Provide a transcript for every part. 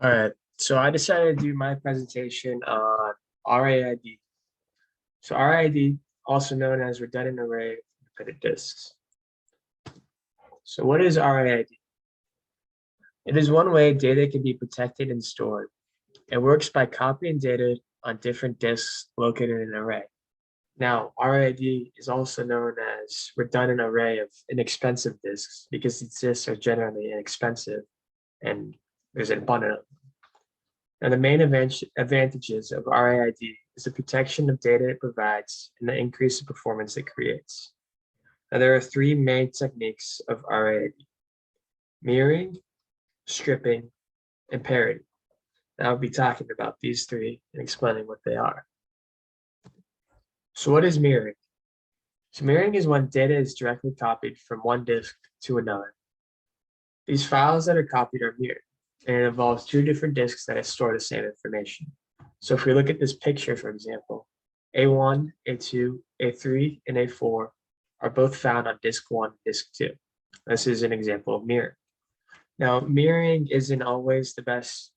All right, so I decided to do my presentation on RAID. So RAID, also known as redundant array of independent disks. So what is RAID? It is one way data can be protected and stored. It works by copying data on different disks located in an array. Now, RAID is also known as redundant array of inexpensive disks because these disks are generally inexpensive and there's an abundant of them. Now, the main advantages of RAID is the protection of data it provides and the increase in performance it creates. Now, there are three main techniques of RAID: mirroring, stripping, and parity. Now, I'll be talking about these three and explaining what they are. So what is mirroring? So mirroring is when data is directly copied from one disk to another. These files that are copied are mirrored, and it involves two different disks that store the same information. So if we look at this picture, for example, A1, A2, A3, and A4 are both found on disk 1, disk 2. This is an example of mirroring. Now, mirroring isn't always the best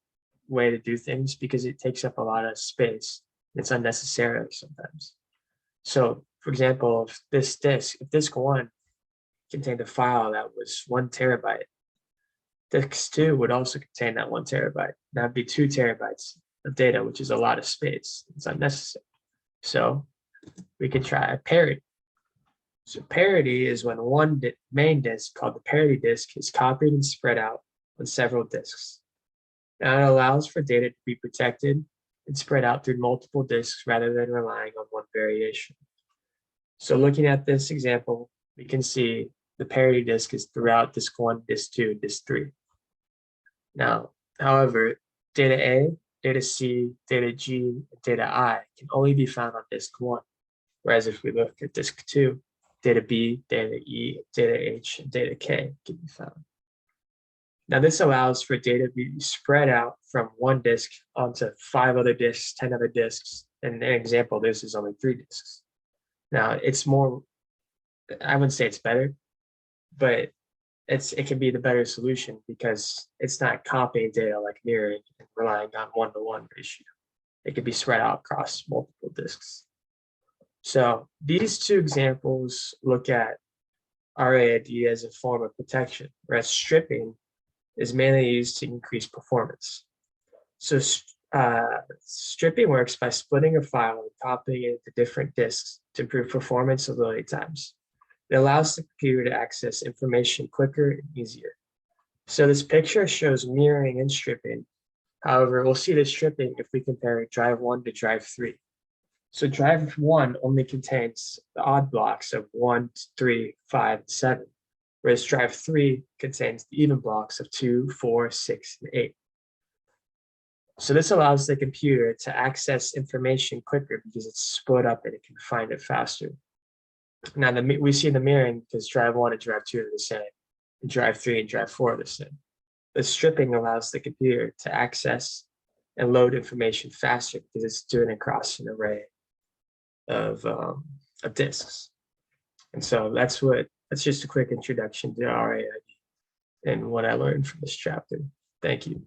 way to do things because it takes up a lot of space. It's unnecessary sometimes. So, for example, if disk 1 contained a file that was 1 terabyte, disk 2 would also contain that 1 terabyte. That'd be 2 terabytes of data, which is a lot of space. It's unnecessary. So we could try a parity. So parity is when one main disk called the parity disk is copied and spread out on several disks. Now it allows for data to be protected and spread out through multiple disks rather than relying on one variation. So looking at this example, we can see the parity disk is throughout disk 1, disk 2, disk 3. Now, however, data A, data C, data G, and data I can only be found on disk 1. Whereas if we look at disk 2, data B, data E, data H, and data K can be found. Now, this allows for data to be spread out from one disk onto 5 other disks, 10 other disks. And an example, this is only 3 disks. Now, it's more, I wouldn't say it's better, but it can be the better solution because it's not copying data like mirroring and relying on one-to-one ratio. It can be spread out across multiple disks. So these two examples look at RAID as a form of protection, whereas stripping is mainly used to increase performance. So stripping works by splitting a file and copying it to different disks to improve performance and loading times. It allows the computer to access information quicker and easier. So this picture shows mirroring and stripping. However, we'll see the stripping if we compare drive 1 to drive 3. So drive 1 only contains the odd blocks of 1, 3, 5, 7, whereas drive 3 contains the even blocks of 2, 4, 6, and 8. So this allows the computer to access information quicker because it's split up and it can find it faster. Now, we see the mirroring because drive 1 and drive 2 are the same, and drive 3 and drive 4 are the same. The stripping allows the computer to access and load information faster because it's doing it across an array of disks. And so that's just a quick introduction to RAID and what I learned from this chapter. Thank you.